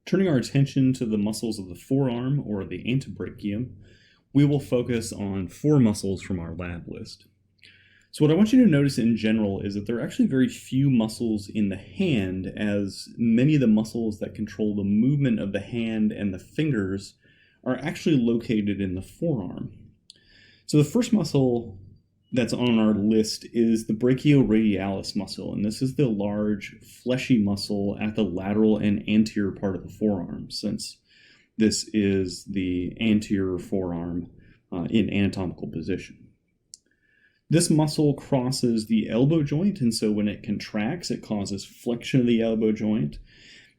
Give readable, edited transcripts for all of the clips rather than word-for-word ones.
Turning our attention to the muscles of the forearm, or the antebrachium, we will focus on 4 muscles from our lab list. So what I want you to notice in general is that there are actually very few muscles in the hand, as many of the muscles that control the movement of the hand and the fingers are actually located in the forearm. So the first muscle that's on our list is the brachioradialis muscle, and this is the large fleshy muscle at the lateral and anterior part of the forearm, since this is the anterior forearm in anatomical position. This muscle crosses the elbow joint, and so when it contracts, it causes flexion of the elbow joint.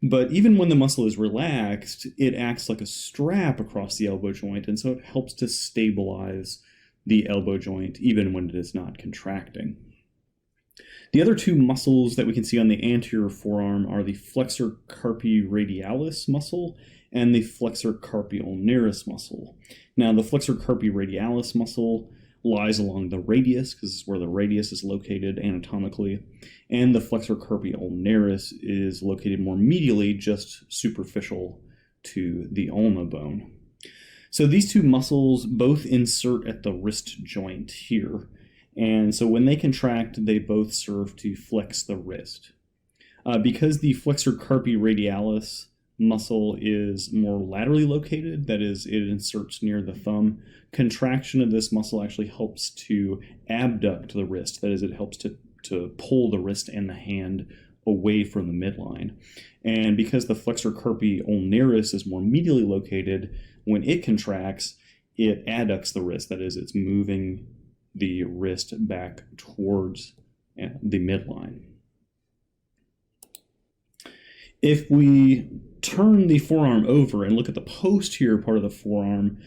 But even when the muscle is relaxed, it acts like a strap across the elbow joint, and so it helps to stabilize the elbow joint even when it is not contracting. The other 2 muscles that we can see on the anterior forearm are the flexor carpi radialis muscle and the flexor carpi ulnaris muscle. Now, the flexor carpi radialis muscle lies along the radius, because this is where the radius is located anatomically, and the flexor carpi ulnaris is located more medially, just superficial to the ulna bone. So these 2 muscles both insert at the wrist joint here, and so when they contract, they both serve to flex the wrist. Because the flexor carpi radialis muscle is more laterally located, that is, it inserts near the thumb, contraction of this muscle actually helps to abduct the wrist, that is, it helps to pull the wrist and the hand away from the midline. And because the flexor carpi ulnaris is more medially located, when it contracts, it adducts the wrist, that is, it's moving the wrist back towards the midline. If we turn the forearm over and look at the posterior part of the forearm,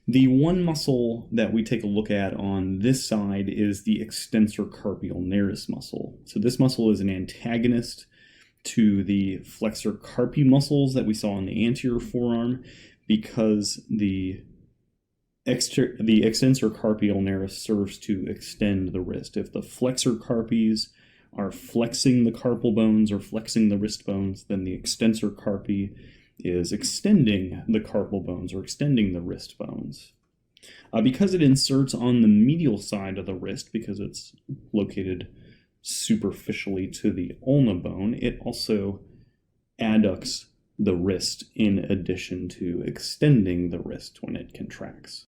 the one muscle that we take a look at on this side is the extensor carpi ulnaris muscle. So this muscle is an antagonist to the flexor carpi muscles that we saw in the anterior forearm, because the extensor carpi ulnaris serves to extend the wrist. If the flexor carpis are flexing the carpal bones or flexing the wrist bones, then the extensor carpi is extending the carpal bones or extending the wrist bones. Because it inserts on the medial side of the wrist, because it's located superficially to the ulna bone, it also adducts the wrist in addition to extending the wrist when it contracts.